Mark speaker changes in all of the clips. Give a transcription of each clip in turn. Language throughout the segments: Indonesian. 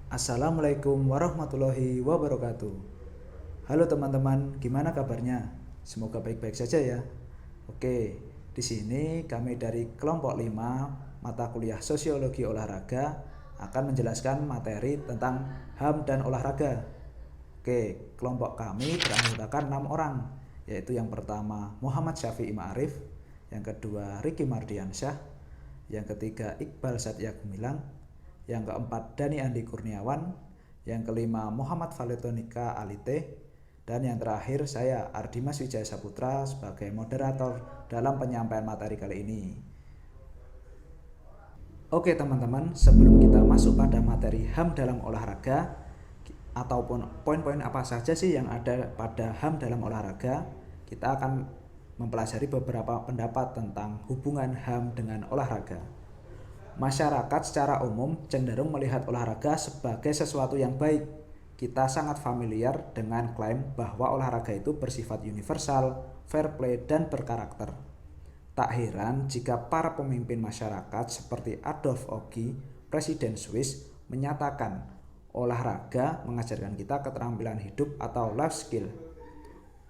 Speaker 1: Assalamualaikum warahmatullahi wabarakatuh. Halo teman-teman, gimana kabarnya? Semoga baik-baik saja ya. Oke, di sini kami dari kelompok 5 mata kuliah Sosiologi Olahraga akan menjelaskan materi tentang HAM dan olahraga. Oke, kelompok kami beranggotakan 6 orang, yaitu yang pertama Muhammad Syafi'i Ma'arif, yang kedua Ricky Mardiansyah, yang ketiga Iqbal Satya Gumilang, yang keempat Dani Andi Kurniawan, yang kelima Muhammad Valetonika Alite, dan yang terakhir saya Ardimas Wijaya Saputra sebagai moderator dalam penyampaian materi kali ini. Oke teman-teman, sebelum kita masuk pada materi HAM dalam olahraga ataupun poin-poin apa saja sih yang ada pada HAM dalam olahraga, kita akan mempelajari beberapa pendapat tentang hubungan HAM dengan olahraga. Masyarakat secara umum cenderung melihat olahraga sebagai sesuatu yang baik. Kita sangat familiar dengan klaim bahwa olahraga itu bersifat universal, fair play, dan berkarakter. Tak heran jika para pemimpin masyarakat seperti Adolf Ogi, Presiden Swiss, menyatakan olahraga mengajarkan kita keterampilan hidup atau life skill.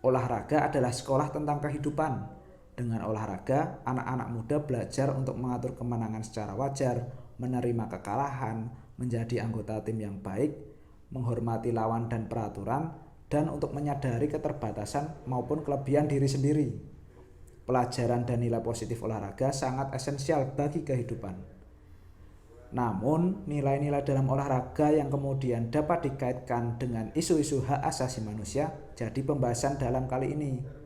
Speaker 1: Olahraga adalah sekolah tentang kehidupan. Dengan olahraga, anak-anak muda belajar untuk mengatur kemenangan secara wajar, menerima kekalahan, menjadi anggota tim yang baik, menghormati lawan dan peraturan, dan untuk menyadari keterbatasan maupun kelebihan diri sendiri. Pelajaran dan nilai positif olahraga sangat esensial bagi kehidupan. Namun, nilai-nilai dalam olahraga yang kemudian dapat dikaitkan dengan isu-isu hak asasi manusia jadi pembahasan dalam kali ini.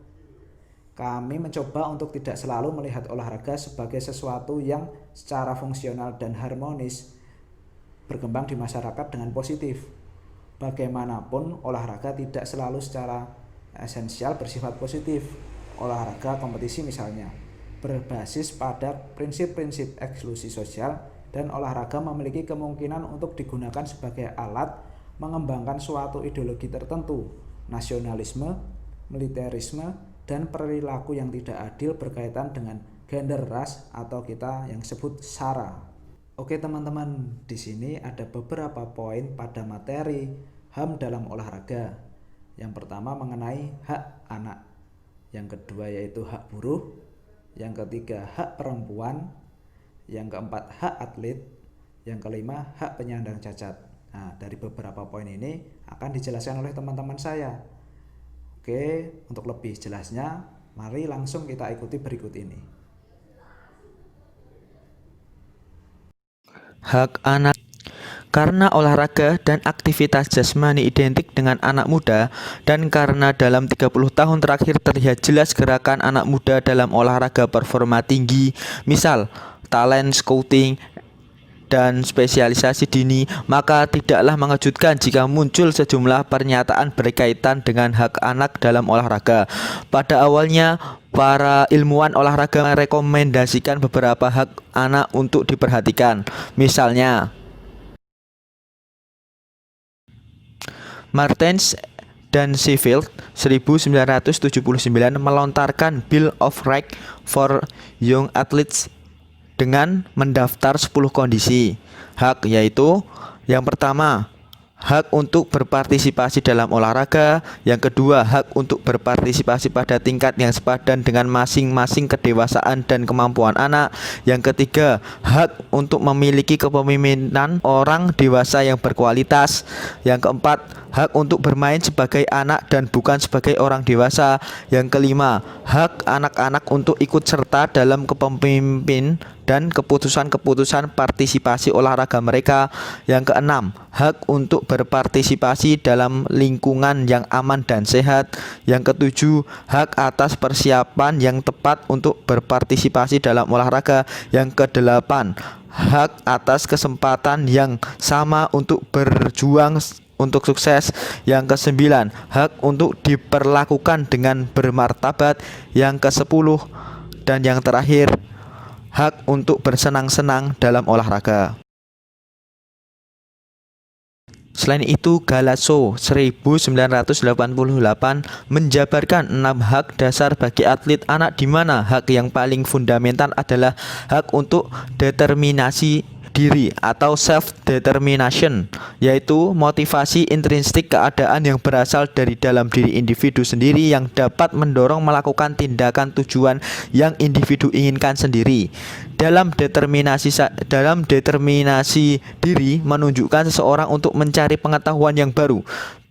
Speaker 1: Kami mencoba untuk tidak selalu melihat olahraga sebagai sesuatu yang secara fungsional dan harmonis berkembang di masyarakat dengan positif. Bagaimanapun, olahraga tidak selalu secara esensial bersifat positif. Olahraga kompetisi misalnya, berbasis pada prinsip-prinsip eksklusi sosial, dan olahraga memiliki kemungkinan untuk digunakan sebagai alat mengembangkan suatu ideologi tertentu, nasionalisme, militerisme, dan perilaku yang tidak adil berkaitan dengan gender, ras, atau kita yang sebut SARA. Oke teman-teman, di sini ada beberapa poin pada materi HAM dalam olahraga. Yang pertama mengenai hak anak, yang kedua yaitu hak buruh, yang ketiga hak perempuan, yang keempat hak atlet, yang kelima hak penyandang cacat. Nah, dari beberapa poin ini akan dijelaskan oleh teman-teman saya. Oke, untuk lebih jelasnya, mari langsung kita ikuti berikut ini.
Speaker 2: Hak anak. Karena olahraga dan aktivitas jasmani identik dengan anak muda, dan karena dalam 30 tahun terakhir terlihat jelas gerakan anak muda dalam olahraga performa tinggi, misal talent scouting dan spesialisasi dini, maka tidaklah mengejutkan jika muncul sejumlah pernyataan berkaitan dengan hak anak dalam olahraga. Pada awalnya, para ilmuwan olahraga merekomendasikan beberapa hak anak untuk diperhatikan. Misalnya, Martens dan Sheffield 1979 melontarkan Bill of Rights for Young Athletes dengan mendaftar 10 kondisi hak, yaitu yang pertama, hak untuk berpartisipasi dalam olahraga. Yang kedua, hak untuk berpartisipasi pada tingkat yang sepadan dengan masing-masing kedewasaan dan kemampuan anak. Yang ketiga, hak untuk memiliki kepemimpinan orang dewasa yang berkualitas. Yang keempat, hak untuk bermain sebagai anak dan bukan sebagai orang dewasa. Yang kelima, hak anak-anak untuk ikut serta dalam kepemimpinan dan keputusan-keputusan partisipasi olahraga mereka. Yang keenam, hak untuk berpartisipasi dalam lingkungan yang aman dan sehat. Yang ketujuh, hak atas persiapan yang tepat untuk berpartisipasi dalam olahraga. Yang kedelapan, hak atas kesempatan yang sama untuk berjuang untuk sukses. Yang kesembilan, hak untuk diperlakukan dengan bermartabat. Yang kesepuluh dan yang terakhir, hak untuk bersenang-senang dalam olahraga. Selain itu, Galasso 1988 menjabarkan 6 hak dasar bagi atlet anak, di mana hak yang paling fundamental adalah hak untuk determinasi diri atau self-determination, yaitu motivasi intrinsik keadaan yang berasal dari dalam diri individu sendiri yang dapat mendorong melakukan tindakan tujuan yang individu inginkan sendiri. Dalam determinasi diri menunjukkan seseorang untuk mencari pengetahuan yang baru,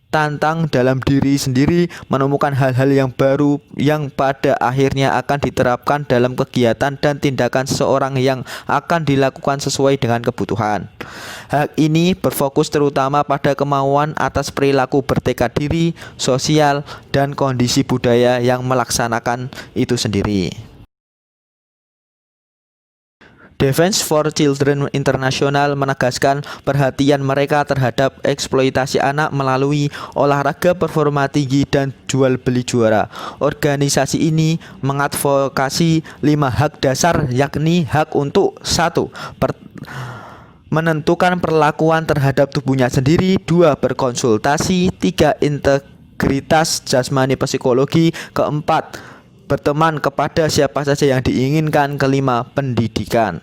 Speaker 2: tantang dalam diri sendiri, menemukan hal-hal yang baru yang pada akhirnya akan diterapkan dalam kegiatan dan tindakan seseorang yang akan dilakukan sesuai dengan kebutuhan. Hak ini berfokus terutama pada kemauan atas perilaku bertekad diri, sosial, dan kondisi budaya yang melaksanakan itu sendiri. Defense for Children International menegaskan perhatian mereka terhadap eksploitasi anak melalui olahraga performa tinggi dan jual beli juara. Organisasi ini mengadvokasi 5 hak dasar, yakni hak untuk 1. Menentukan perlakuan terhadap tubuhnya sendiri, 2. Berkonsultasi, 3. Integritas jasmani psikologi, 4. Berteman kepada siapa saja yang diinginkan, 5. Pendidikan.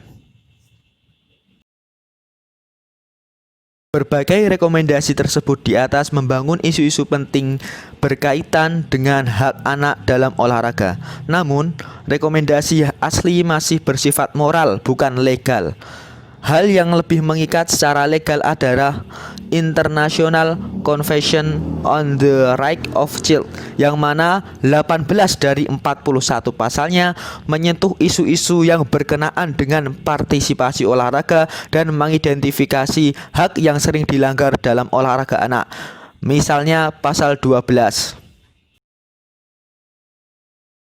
Speaker 2: Berbagai rekomendasi tersebut di atas membangun isu-isu penting berkaitan dengan hak anak dalam olahraga. Namun, rekomendasi asli masih bersifat moral, bukan legal. Hal yang lebih mengikat secara legal adalah International Convention on the Rights of Children, yang mana 18 dari 41 pasalnya menyentuh isu-isu yang berkenaan dengan partisipasi olahraga dan mengidentifikasi hak yang sering dilanggar dalam olahraga anak. Misalnya pasal 12.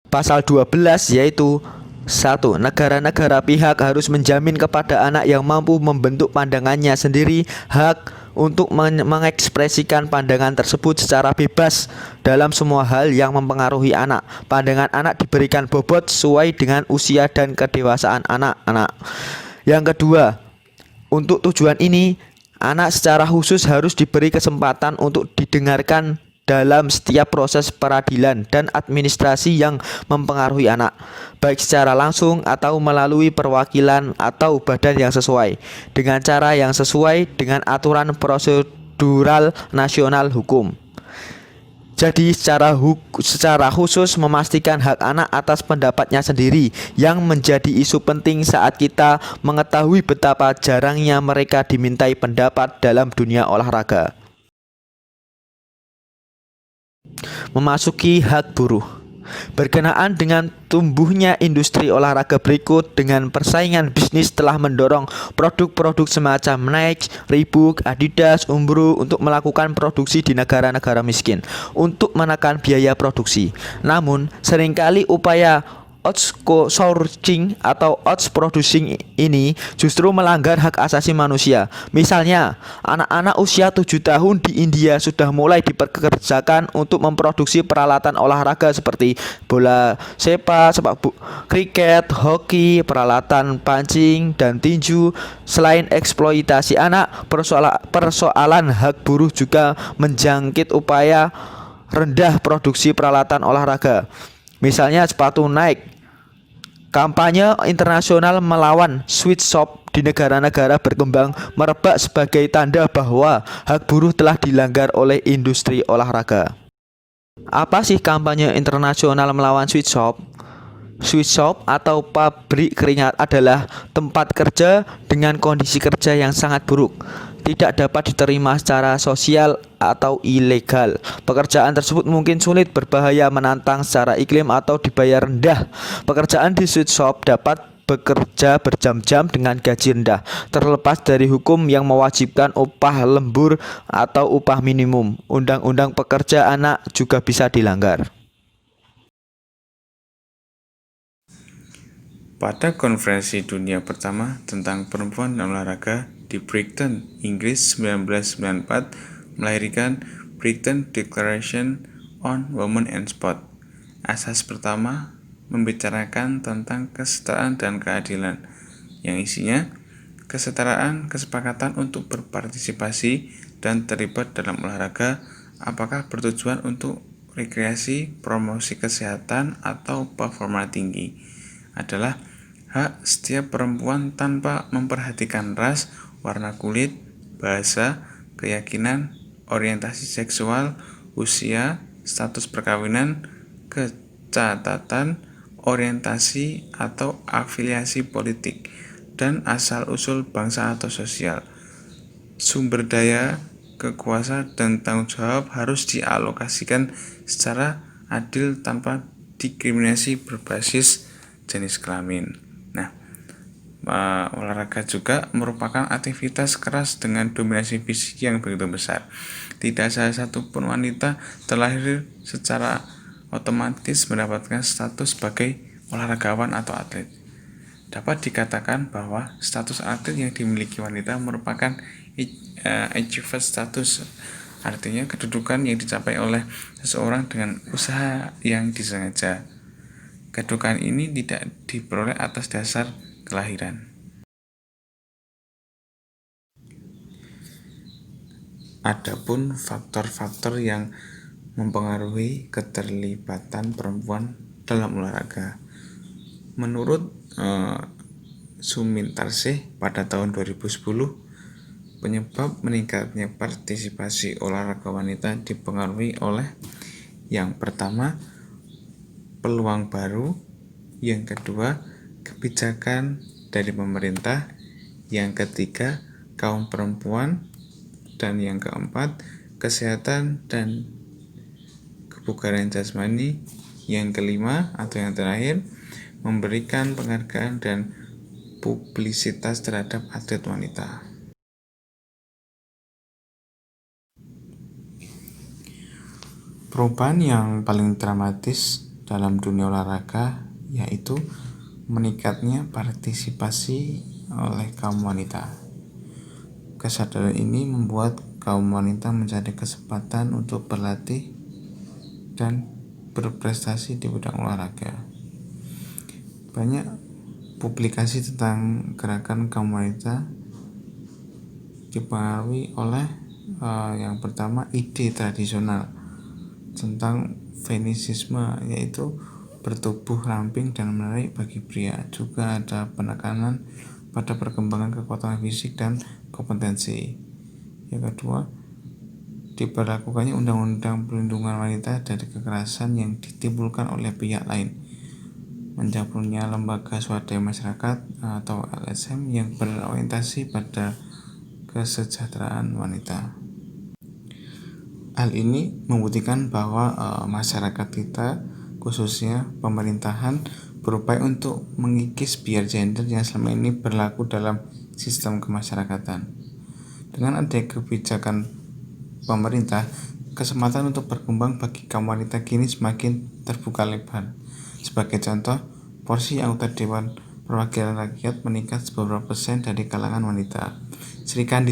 Speaker 2: Pasal 12 yaitu 1. Negara-negara pihak harus menjamin kepada anak yang mampu membentuk pandangannya sendiri hak untuk mengekspresikan pandangan tersebut secara bebas dalam semua hal yang mempengaruhi anak. Pandangan anak diberikan bobot sesuai dengan usia dan kedewasaan anak-anak. Yang kedua, untuk tujuan ini, anak secara khusus harus diberi kesempatan untuk didengarkan dalam setiap proses peradilan dan administrasi yang mempengaruhi anak, baik secara langsung atau melalui perwakilan atau badan yang sesuai, dengan cara yang sesuai dengan aturan prosedural nasional hukum. Jadi secara khusus memastikan hak anak atas pendapatnya sendiri yang menjadi isu penting saat kita mengetahui betapa jarangnya mereka dimintai pendapat dalam dunia olahraga. Memasuki hak buruh. Berkenaan dengan tumbuhnya industri olahraga berikut dengan persaingan bisnis telah mendorong produk-produk semacam Nike, Reebok, Adidas, Umbro untuk melakukan produksi di negara-negara miskin untuk menekan biaya produksi. Namun, seringkali upaya outsourcing atau outproducing ini justru melanggar hak asasi manusia. Misalnya, anak-anak usia 7 tahun di India sudah mulai dipekerjakan untuk memproduksi peralatan olahraga seperti bola sepak kriket, hoki, peralatan pancing, dan tinju. Selain eksploitasi anak, persoalan hak buruh juga menjangkit upaya rendah produksi peralatan olahraga. Misalnya sepatu Nike. Kampanye internasional melawan sweatshop di negara-negara berkembang merebak sebagai tanda bahwa hak buruh telah dilanggar oleh industri olahraga. Apa sih kampanye internasional melawan sweatshop? Sweatshop atau pabrik keringat adalah tempat kerja dengan kondisi kerja yang sangat buruk, tidak dapat diterima secara sosial atau ilegal. Pekerjaan tersebut mungkin sulit, berbahaya, menantang secara iklim atau dibayar rendah. Pekerjaan di sweatshop dapat bekerja berjam-jam dengan gaji rendah, terlepas dari hukum yang mewajibkan upah lembur atau upah minimum. Undang-undang pekerja anak juga bisa dilanggar.
Speaker 3: Pada konferensi dunia pertama tentang perempuan dan olahraga di Brighton, Inggris 1994 melahirkan Brighton Declaration on Women and Sport. Asas pertama membicarakan tentang kesetaraan dan keadilan, yang isinya kesetaraan, kesepakatan untuk berpartisipasi dan terlibat dalam olahraga, apakah bertujuan untuk rekreasi, promosi kesehatan, atau performa tinggi, adalah hak setiap perempuan tanpa memperhatikan ras, warna kulit, bahasa, keyakinan, orientasi seksual, usia, status perkawinan, kecatatan, orientasi atau afiliasi politik, dan asal-usul bangsa atau sosial. Sumber daya, kekuasaan, dan tanggung jawab harus dialokasikan secara adil tanpa diskriminasi berbasis jenis kelamin. Nah, olahraga juga merupakan aktivitas keras dengan dominasi fisik yang begitu besar. Tidak salah satu pun wanita terlahir secara otomatis mendapatkan status sebagai olahragawan atau atlet. Dapat dikatakan bahwa status atlet yang dimiliki wanita merupakan achievement status, artinya kedudukan yang dicapai oleh seseorang dengan usaha yang disengaja. Kedudukan ini tidak diperoleh atas dasar kelahiran. Adapun faktor-faktor yang mempengaruhi keterlibatan perempuan dalam olahraga. Menurut Sumintarsih pada tahun 2010, penyebab meningkatnya partisipasi olahraga wanita dipengaruhi oleh yang pertama, peluang baru, yang kedua, kebijakan dari pemerintah, yang ketiga, kaum perempuan, dan yang keempat, kesehatan dan kebugaran jasmani, yang kelima atau yang terakhir, memberikan penghargaan dan publisitas terhadap atlet wanita. Perubahan yang paling dramatis dalam dunia olahraga yaitu meningkatnya partisipasi oleh kaum wanita. Kesadaran ini membuat kaum wanita mencari kesempatan untuk berlatih dan berprestasi di bidang olahraga. Banyak publikasi tentang gerakan kaum wanita dipengaruhi oleh yang pertama, ide tradisional tentang feminisme, yaitu bertubuh ramping dan menarik bagi pria. Juga ada penekanan pada perkembangan kekuatan fisik dan kompetensi. Yang kedua, diberlakukannya undang-undang perlindungan wanita dari kekerasan yang ditimbulkan oleh pihak lain. Mencaplurnya lembaga swadaya masyarakat atau LSM yang berorientasi pada kesejahteraan wanita. Hal ini membuktikan bahwa masyarakat kita, khususnya pemerintahan, berupaya untuk mengikis biar gender yang selama ini berlaku dalam sistem kemasyarakatan. Dengan adanya kebijakan pemerintah, kesempatan untuk berkembang bagi kaum wanita kini semakin terbuka lebar. Sebagai contoh, porsi anggota Dewan Perwakilan Rakyat meningkat beberapa persen dari kalangan wanita. Serikandi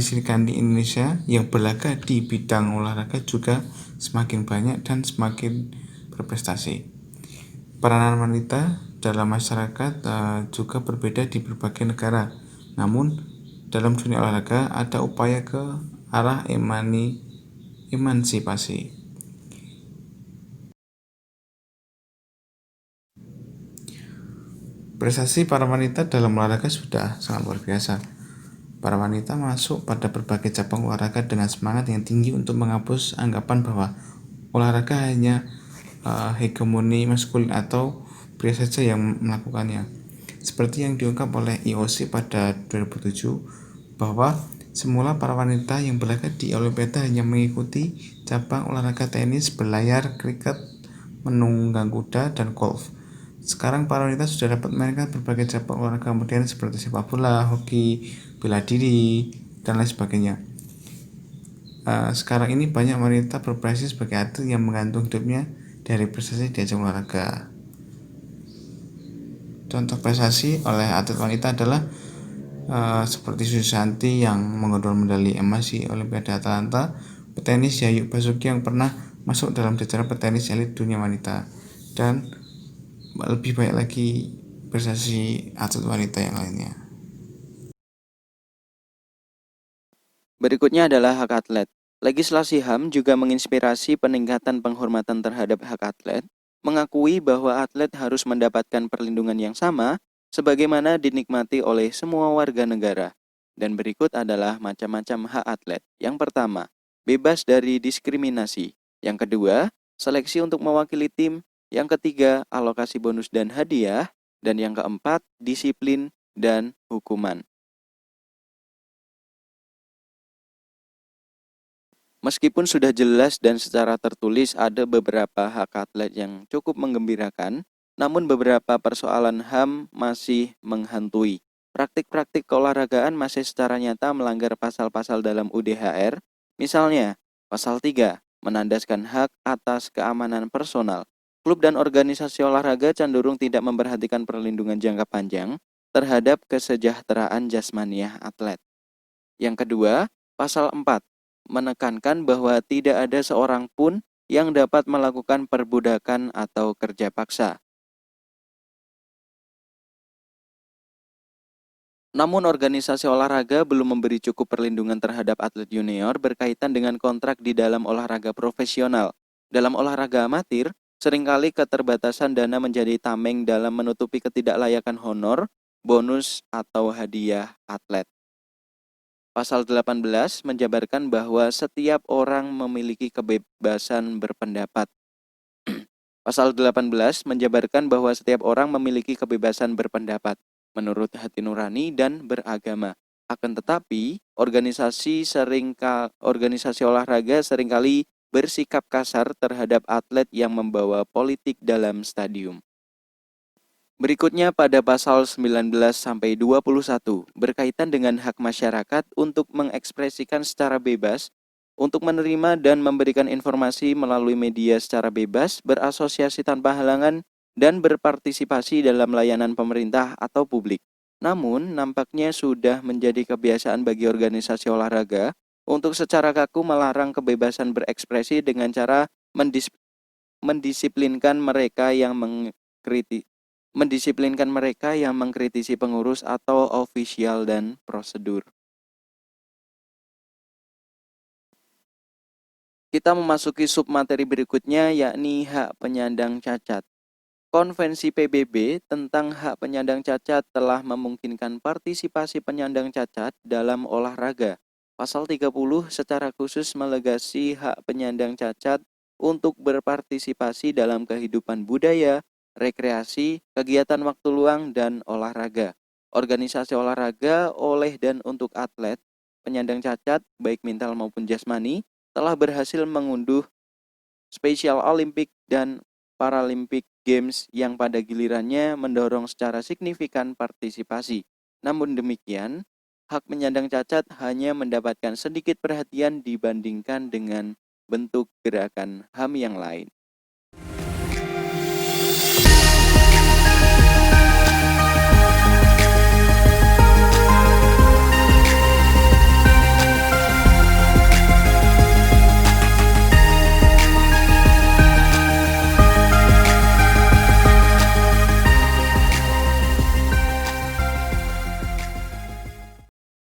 Speaker 3: Indonesia yang berlaga di bidang olahraga juga semakin banyak dan semakin berprestasi. Peranan wanita dalam masyarakat juga berbeda di berbagai negara. Namun, dalam dunia olahraga ada upaya ke arah emansipasi. Prestasi para wanita dalam olahraga sudah sangat luar biasa. Para wanita masuk pada berbagai cabang olahraga dengan semangat yang tinggi untuk menghapus anggapan bahwa olahraga hanya hegemoni maskulin atau pria saja yang melakukannya. Seperti yang diungkap oleh IOC pada 2007, bahwa semula para wanita yang berlaga di Olimpiade hanya mengikuti cabang olahraga tenis, berlayar, kriket, menunggang kuda, dan golf. Sekarang para wanita sudah dapat memainkan berbagai cabang olahraga modern seperti sepak bola, hoki, bela diri, dan lain sebagainya. Sekarang ini banyak wanita berprestasi sebagai atlet yang menggantung hidupnya dari prestasi di ajang olahraga. Contoh prestasi oleh atlet wanita adalah seperti Susanti yang mengotor medali emas di Olimpiade Atlanta, petenis Yayu Basuki yang pernah masuk dalam jajaran petenis elit dunia wanita, dan lebih banyak lagi prestasi atlet wanita yang lainnya.
Speaker 2: Berikutnya adalah hak atlet. Legislasi HAM juga menginspirasi peningkatan penghormatan terhadap hak atlet, mengakui bahwa atlet harus mendapatkan perlindungan yang sama
Speaker 4: sebagaimana dinikmati oleh semua warga negara. Dan berikut adalah macam-macam hak atlet. Yang pertama, bebas dari diskriminasi. Yang kedua, seleksi untuk mewakili tim. Yang ketiga, alokasi bonus dan hadiah. Dan yang keempat, disiplin dan hukuman. Meskipun sudah jelas dan secara tertulis ada beberapa hak atlet yang cukup menggembirakan, namun beberapa persoalan HAM masih menghantui. Praktik-praktik keolahragaan masih secara nyata melanggar pasal-pasal dalam UDHR, misalnya pasal 3, menandaskan hak atas keamanan personal. Klub dan organisasi olahraga cenderung tidak memperhatikan perlindungan jangka panjang terhadap kesejahteraan jasmaniah atlet. Yang kedua, pasal 4, menekankan bahwa tidak ada seorang pun yang dapat melakukan perbudakan atau kerja paksa. Namun organisasi olahraga belum memberi cukup perlindungan terhadap atlet junior berkaitan dengan kontrak di dalam olahraga profesional. Dalam olahraga amatir, seringkali keterbatasan dana menjadi tameng dalam menutupi ketidaklayakan honor, bonus, atau hadiah atlet. Pasal 18 menjabarkan bahwa setiap orang memiliki kebebasan berpendapat. Pasal 18 menjabarkan bahwa setiap orang memiliki kebebasan berpendapat menurut hati nurani dan beragama. Akan tetapi, organisasi olahraga seringkali bersikap kasar terhadap atlet yang membawa politik dalam stadium. Berikutnya pada pasal 19 sampai 21 berkaitan dengan hak masyarakat untuk mengekspresikan secara bebas, untuk menerima dan memberikan informasi melalui media secara bebas, berasosiasi tanpa halangan, dan berpartisipasi dalam layanan pemerintah atau publik. Namun, nampaknya sudah menjadi kebiasaan bagi organisasi olahraga untuk secara kaku melarang kebebasan berekspresi dengan cara mendisiplinkan mereka yang mengkritisi pengurus atau ofisial dan prosedur. Kita memasuki submateri berikutnya, yakni hak penyandang cacat. Konvensi PBB tentang hak penyandang cacat telah memungkinkan partisipasi penyandang cacat dalam olahraga. Pasal 30 secara khusus melegasi hak penyandang cacat untuk berpartisipasi dalam kehidupan budaya, rekreasi, kegiatan waktu luang, dan olahraga. Organisasi olahraga oleh dan untuk atlet penyandang cacat, baik mental maupun jasmani, telah berhasil mengunduh Special Olympic dan Paralympic Games yang pada gilirannya mendorong secara signifikan partisipasi. Namun demikian, hak penyandang cacat hanya mendapatkan sedikit perhatian dibandingkan dengan bentuk gerakan HAM yang lain.